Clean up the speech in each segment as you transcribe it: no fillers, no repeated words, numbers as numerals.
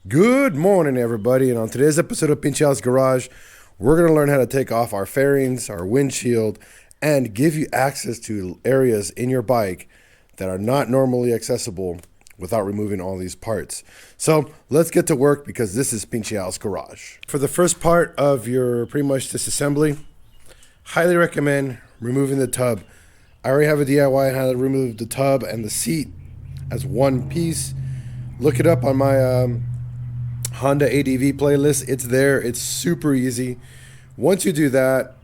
Good morning, everybody, and on today's episode of Pincheal's Garage, we're going to learn how to take off our fairings, our windshield, and give you access to areas in your bike that are not normally accessible without removing all these parts. So let's get to work because this is Pincheal's Garage. For the first part of your pretty much disassembly, highly recommend removing the tub. I already have a DIY on how to remove the tub and the seat as one piece. Look it up on my Honda ADV playlist. It's there. It's super easy. Once you do that,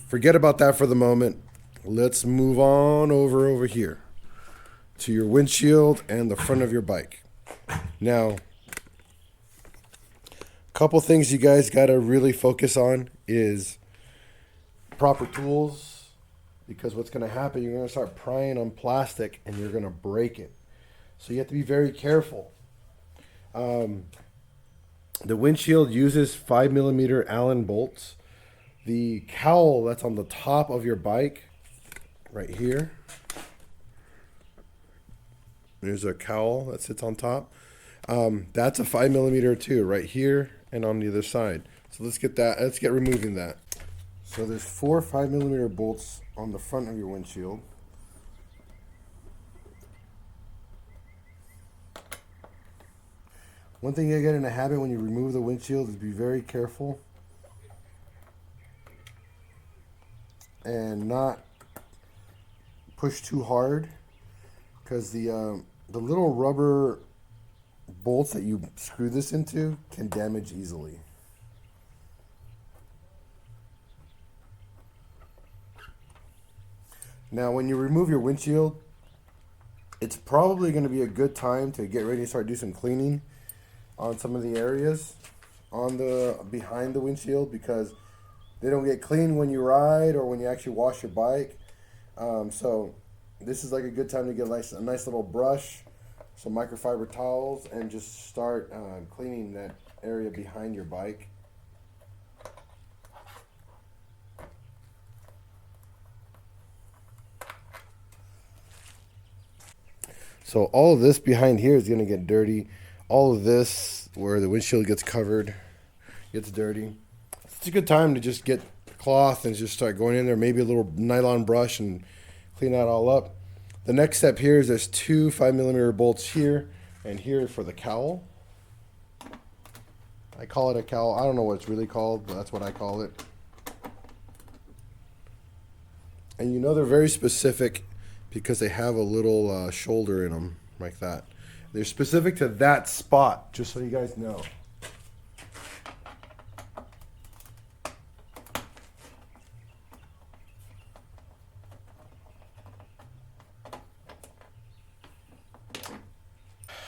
forget about that for the moment. Let's move on over here to your windshield and the front of your bike. Now, a couple things you guys got to really focus on is proper tools, because what's going to happen, you're going to start prying on plastic and you're going to break it. So you have to be very careful. The windshield uses 5mm Allen bolts. The cowl that's on the top of your bike, right here, there's a cowl that sits on top. That's a 5mm too, right here and on the other side. So let's get that. Let's get removing that. So there's 4 5mm bolts on the front of your windshield. One thing you get in a habit when you remove the windshield is be very careful and not push too hard, because the little rubber bolts that you screw this into can damage easily. Now, when you remove your windshield, it's probably going to be a good time to get ready to start doing some cleaning on some of the areas on the behind the windshield, because they don't get clean when you ride or when you actually wash your bike. So this is like a good time to get a nice little brush, some microfiber towels, and just start cleaning that area behind your bike. So all of this behind here is going to get dirty. All of this where the windshield gets covered gets dirty. It's a good time to just get cloth and just start going in there, maybe a little nylon brush, and clean that all up. The next step here is there's 2 5mm bolts here and here for the cowl. I call it a cowl. I don't know what it's really called, but that's what I call it. And you know they're very specific because they have a little shoulder in them like that. They're specific to that spot, just so you guys know.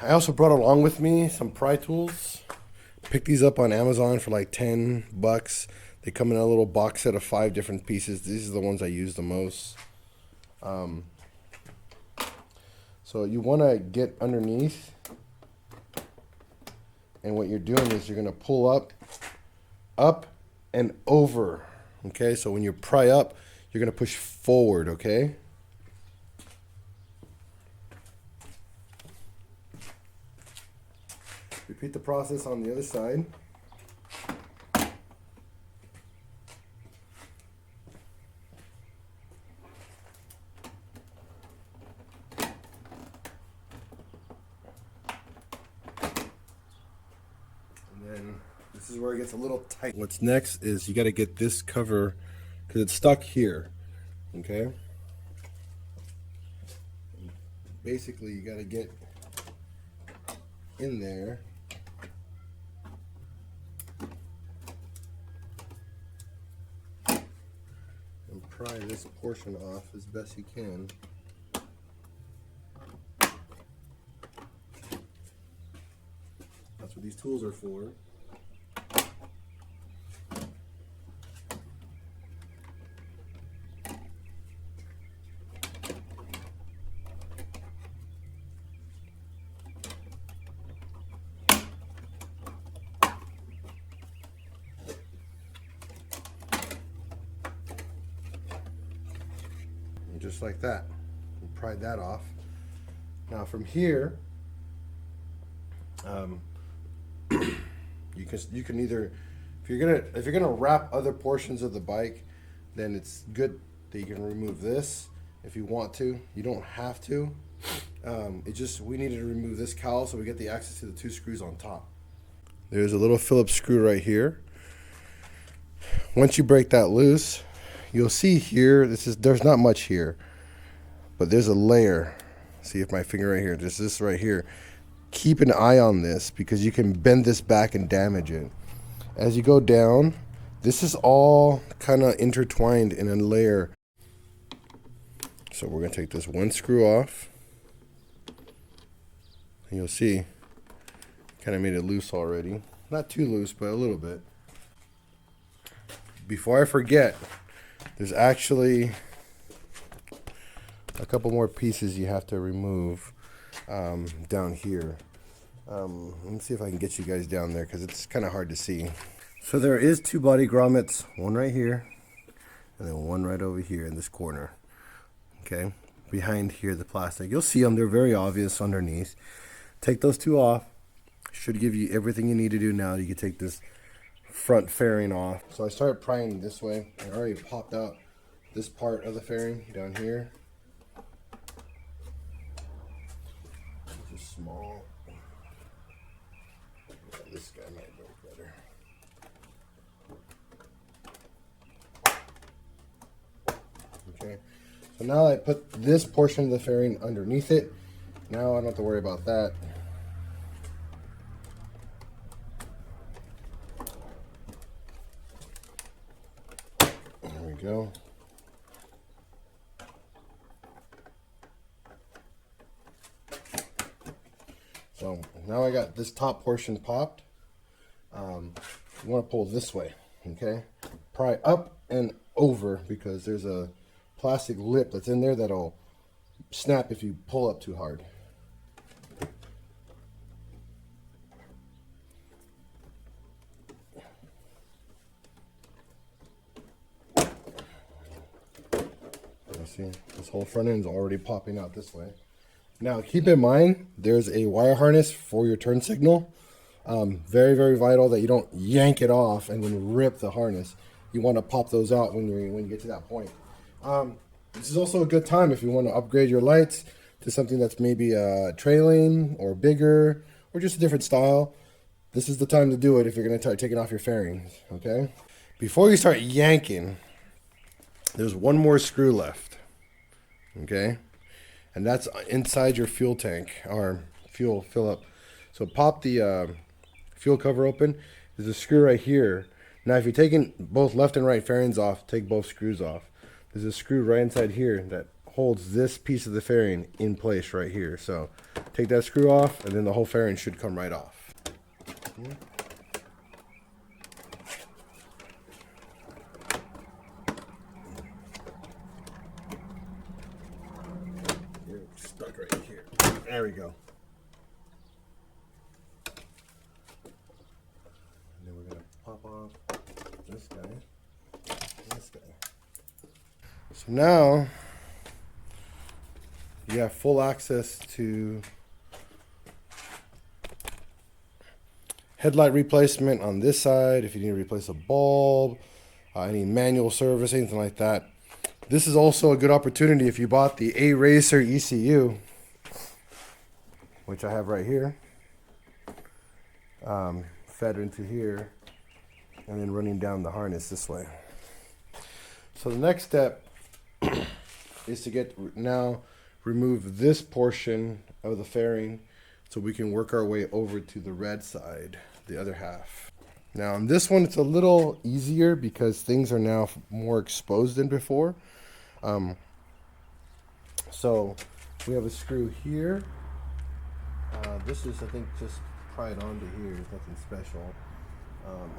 I also brought along with me some pry tools. Picked these up on Amazon for like $10. They come in a little box set of 5 different pieces. These are the ones I use the most. So you want to get underneath, and what you're doing is you're going to pull up and over. Okay, so when you pry up, you're going to push forward, okay? Repeat the process on the other side. This is where it gets a little tight. What's next is you got to get this cover, because it's stuck here, okay? Basically, you got to get in there and pry this portion off as best you can. That's what these tools are for. Just like that. And pry that off. Now from here, You can either, if you're gonna wrap other portions of the bike, then it's good that you can remove this if you want to. You don't have to. We needed to remove this cowl so we get the access to the 2 screws on top. There's a little Phillips screw right here. Once you break that loose, you'll see here, there's not much here, but there's a layer. See if my finger right here, there's this right here. Keep an eye on this because you can bend this back and damage it. As you go down, this is all kind of intertwined in a layer. So we're going to take this 1 screw off. And you'll see, kind of made it loose already. Not too loose, but a little bit. Before I forget, there's actually a couple more pieces you have to remove down here. Let me see if I can get you guys down there because it's kind of hard to see. So there is 2 body grommets, one right here and then one right over here in this corner. Okay, behind here the plastic. You'll see them, they're very obvious underneath. Take those 2 off. Should give you everything you need to do now. You can take this front fairing off. So I started prying this way. I already popped out this part of the fairing down here. This is small. Yeah, this guy might work better. Okay. So now I put this portion of the fairing underneath it. Now I don't have to worry about that. There we go. So now I got this top portion popped. You want to pull this way, okay? Pry up and over because there's a plastic lip that's in there that'll snap if you pull up too hard. See, this whole front end is already popping out this way. Now keep in mind there's a wire harness for your turn signal. Very, very vital that you don't yank it off and then rip the harness. You want to pop those out when you get to that point. This is also a good time if you want to upgrade your lights to something that's maybe trailing or bigger or just a different style. This is the time to do it if you're going to start taking off your fairings, okay? Before you start yanking, there's one more screw left, okay? And that's inside your fuel tank or fuel fill up. So pop the fuel cover open. There's a screw right here. Now if you're taking both left and right fairings off, take both screws off. There's a screw right inside here that holds this piece of the fairing in place right here. So take that screw off and then the whole fairing should come right off. You're stuck right here. There we go. And then we're gonna pop off this guy, this guy. So now you have full access to headlight replacement on this side. If you need to replace a bulb, any manual service, anything like that. This is also a good opportunity if you bought the A-Racer ECU, which I have right here, fed into here, and then running down the harness this way. So the next step is to remove this portion of the fairing so we can work our way over to the red side, the other half. Now on this one, it's a little easier because things are now more exposed than before. So we have a screw here. This is, I think, just pried onto here. It's nothing special.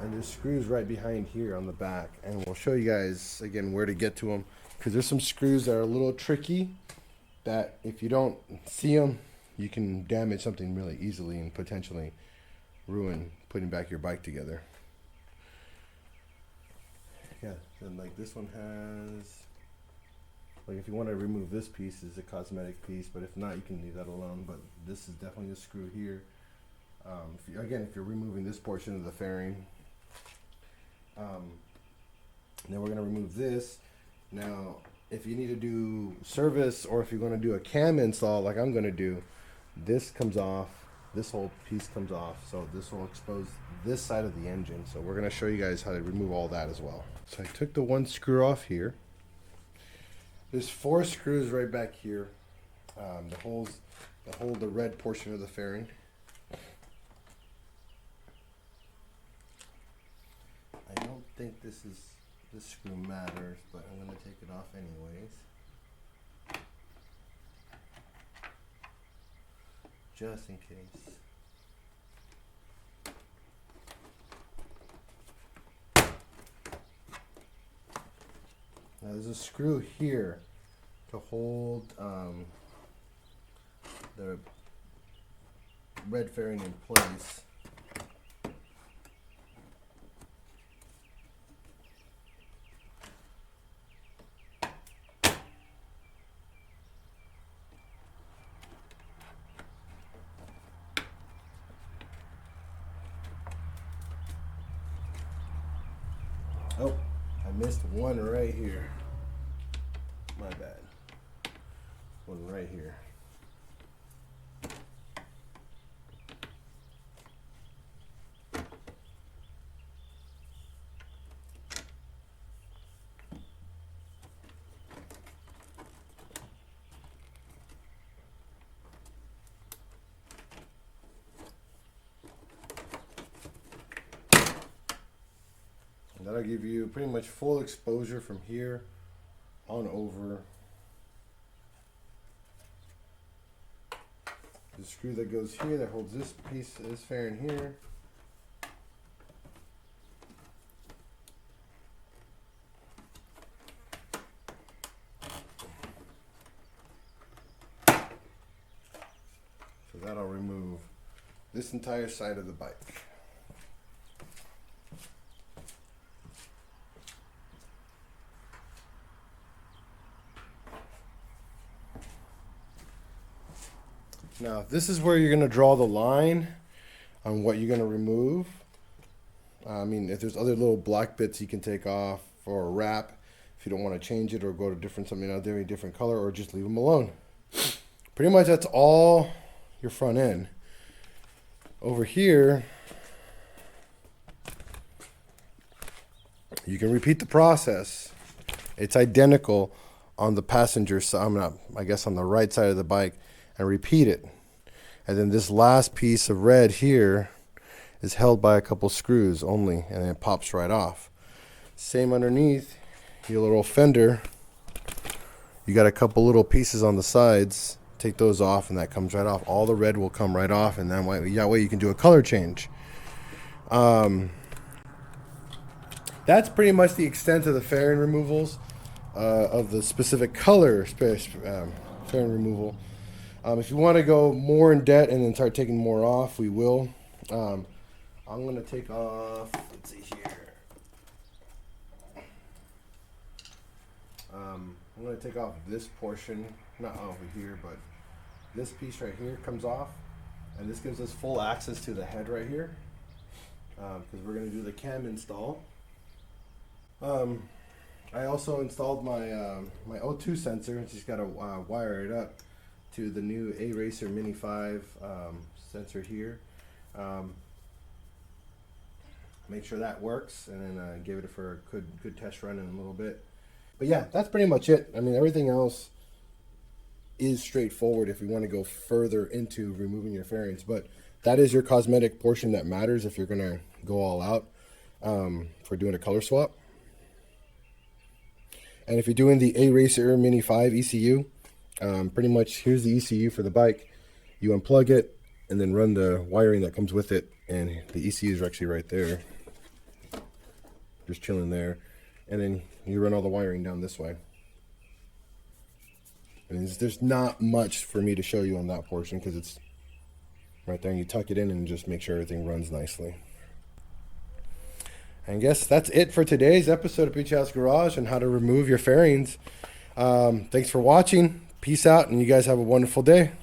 And there's screws right behind here on the back. And we'll show you guys, again, where to get to them. Because there's some screws that are a little tricky that if you don't see them, you can damage something really easily and potentially ruin putting back your bike together. Yeah, and like this one has, like if you want to remove this piece, it's a cosmetic piece, but if not, you can leave that alone. But this is definitely a screw here If you're removing this portion of the fairing, then we're going to remove this. Now, if you need to do service or if you're going to do a cam install like I'm going to do, this comes off, this whole piece comes off, so this will expose this side of the engine. So we're going to show you guys how to remove all that as well. So I took the one screw off here. There's 4 screws right back here that hold the red portion of the fairing. I don't think this screw matters, but I'm going to take it off anyways. Just in case. Now there's a screw here to hold the red fairing in place. Oh, I missed one right here. My bad. One right here. That'll give you pretty much full exposure from here on over. The screw that goes here that holds this piece, this fairing here. So that'll remove this entire side of the bike. Now, this is where you're going to draw the line on what you're going to remove. I mean, if there's other little black bits you can take off for a wrap, if you don't want to change it or go to something else, different color, or just leave them alone. Pretty much that's all your front end. Over here, you can repeat the process. It's identical on the passenger side, I guess on the right side of the bike, and repeat it. And then this last piece of red here is held by a couple screws only, and it pops right off. Same underneath your little fender. You got a couple little pieces on the sides. Take those off and that comes right off. All the red will come right off, and that way you can do a color change. That's pretty much the extent of the fairing removals of the specific color fairing removal. If you want to go more in depth and then start taking more off, we will. I'm going to take off, let's see here. I'm going to take off this portion, not over here, but this piece right here comes off. And this gives us full access to the head right here, because we're going to do the cam install. I also installed my my O2 sensor. Just got to wire it up to the new A-Racer Mini 5 sensor here. Make sure that works, and then give it for a good test run in a little bit. But yeah, that's pretty much it. I mean, everything else is straightforward if you want to go further into removing your fairings. But that is your cosmetic portion that matters if you're going to go all out for doing a color swap. And if you're doing the A-Racer Mini 5 ECU, pretty much here's the ECU for the bike. You unplug it and then run the wiring that comes with it, and the ECUs are actually right there, just chilling there. And then you run all the wiring down this way. And there's not much for me to show you on that portion because it's right there, and you tuck it in and just make sure everything runs nicely. And I guess that's it for today's episode of Pincheal's Garage and how to remove your fairings. Thanks for watching. Peace out, and you guys have a wonderful day.